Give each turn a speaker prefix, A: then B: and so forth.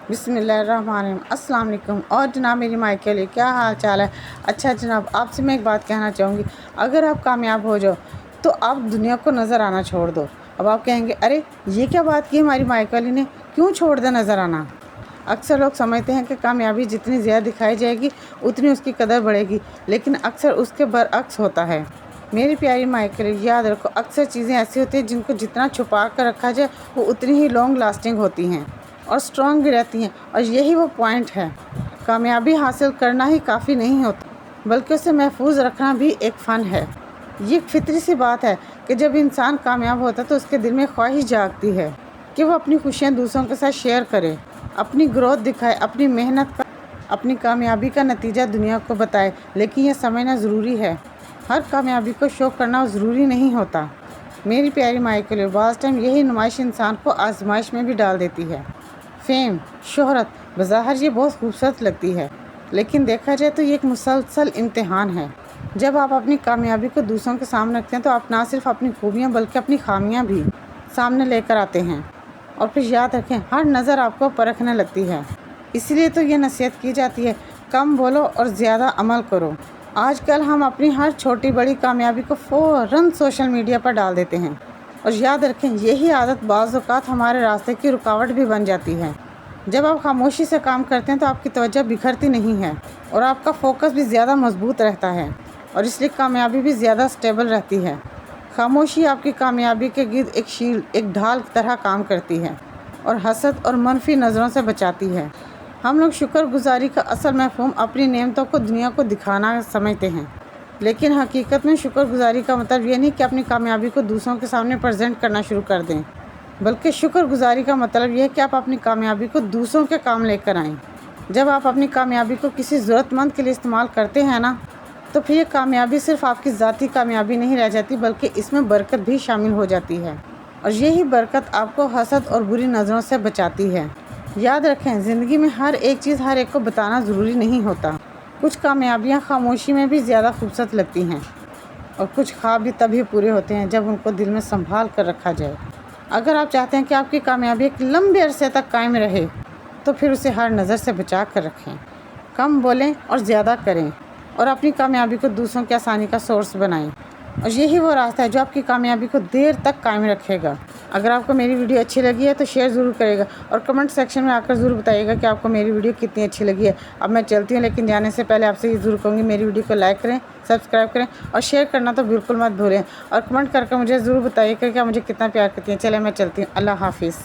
A: بسم اللہ الرحمن الرحیم۔ السلام علیکم اور جناب میری مائی کے لیے کیا حال چال ہے؟ اچھا جناب، آپ سے میں ایک بات کہنا چاہوں گی، اگر آپ کامیاب ہو جاؤ تو آپ دنیا کو نظر آنا چھوڑ دو۔ اب آپ کہیں گے ارے یہ کیا بات کی ہماری مائی والی نے، کیوں چھوڑ دے نظر آنا؟ اکثر لوگ سمجھتے ہیں کہ کامیابی جتنی زیادہ دکھائی جائے گی اتنی اس کی قدر بڑھے گی، لیکن اکثر اس کے برعکس ہوتا ہے۔ میری پیاری مائی کے لیے یاد رکھو، اکثر چیزیں ایسی ہوتی ہیں جن کو جتنا چھپا کر رکھا جائے وہ اتنی ہی لانگ لاسٹنگ ہوتی ہیں اور اسٹرانگ بھی رہتی ہیں، اور یہی وہ پوائنٹ ہے۔ کامیابی حاصل کرنا ہی کافی نہیں ہوتا، بلکہ اسے محفوظ رکھنا بھی ایک فن ہے۔ یہ ایک فطری سی بات ہے کہ جب انسان کامیاب ہوتا ہے تو اس کے دل میں خواہش جاگتی ہے کہ وہ اپنی خوشیاں دوسروں کے ساتھ شیئر کرے، اپنی گروتھ دکھائے، اپنی محنت کا، اپنی کامیابی کا نتیجہ دنیا کو بتائے۔ لیکن یہ سمجھنا ضروری ہے، ہر کامیابی کو شو کرنا ضروری نہیں ہوتا۔ میری پیاری مائی کے لیے بعض ٹائم یہی نمائش انسان کو آزمائش میں بھی ڈال دیتی ہے۔ فیم، شہرت، بظاہر یہ بہت خوبصورت لگتی ہے، لیکن دیکھا جائے تو یہ ایک مسلسل امتحان ہے۔ جب آپ اپنی کامیابی کو دوسروں کے سامنے رکھتے ہیں تو آپ نہ صرف اپنی خوبیاں بلکہ اپنی خامیاں بھی سامنے لے کر آتے ہیں، اور پھر یاد رکھیں ہر نظر آپ کو پرکھنے لگتی ہے۔ اس لیے تو یہ نصیحت کی جاتی ہے، کم بولو اور زیادہ عمل کرو۔ آج کل ہم اپنی ہر چھوٹی بڑی کامیابی کو فوراً سوشل میڈیا پر ڈال دیتے ہیں، اور یاد رکھیں یہی عادت بعض اوقات ہمارے راستے کی رکاوٹ بھی بن جاتی ہے۔ جب آپ خاموشی سے کام کرتے ہیں تو آپ کی توجہ بکھرتی نہیں ہے اور آپ کا فوکس بھی زیادہ مضبوط رہتا ہے، اور اس لیے کامیابی بھی زیادہ سٹیبل رہتی ہے۔ خاموشی آپ کی کامیابی کے گرد ایک شیلڈ، ایک ڈھال کی طرح کام کرتی ہے اور حسد اور منفی نظروں سے بچاتی ہے۔ ہم لوگ شکر گزاری کا اصل مفہوم اپنی نعمتوں کو دنیا کو دکھانا سمجھتے ہیں، لیکن حقیقت میں شکر گزاری کا مطلب یہ نہیں کہ اپنی کامیابی کو دوسروں کے سامنے پریزنٹ کرنا شروع کر دیں، بلکہ شکر گزاری کا مطلب یہ ہے کہ آپ اپنی کامیابی کو دوسروں کے کام لے کر آئیں۔ جب آپ اپنی کامیابی کو کسی ضرورت مند کے لیے استعمال کرتے ہیں نا، تو پھر یہ کامیابی صرف آپ کی ذاتی کامیابی نہیں رہ جاتی، بلکہ اس میں برکت بھی شامل ہو جاتی ہے، اور یہی برکت آپ کو حسد اور بری نظروں سے بچاتی ہے۔ یاد رکھیں زندگی میں ہر ایک چیز ہر ایک کو بتانا ضروری نہیں ہوتا۔ کچھ کامیابیاں خاموشی میں بھی زیادہ خوبصورت لگتی ہیں، اور کچھ خواب بھی تبھی پورے ہوتے ہیں جب ان کو دل میں سنبھال کر رکھا جائے۔ اگر آپ چاہتے ہیں کہ آپ کی کامیابی ایک لمبے عرصے تک قائم رہے تو پھر اسے ہر نظر سے بچا کر رکھیں، کم بولیں اور زیادہ کریں، اور اپنی کامیابی کو دوسروں کی آسانی کا سورس بنائیں، اور یہی وہ راستہ ہے جو آپ کی کامیابی کو دیر تک قائم رکھے گا۔ اگر آپ کو میری ویڈیو اچھی لگی ہے تو شیئر ضرور کرے گا، اور کمنٹ سیکشن میں آ کر ضرور بتائیے گا کہ آپ کو میری ویڈیو کتنی اچھی لگی ہے۔ اب میں چلتی ہوں، لیکن جانے سے پہلے آپ سے یہ ضرور کہوں گی میری ویڈیو کو لائک کریں، سبسکرائب کریں اور شیئر کرنا تو بالکل مت بھولیں، اور کمنٹ کر کے مجھے ضرور بتائیے کہ مجھے کتنا پیار کرتی ہیں۔ چلیں میں چلتی ہوں، اللہ حافظ۔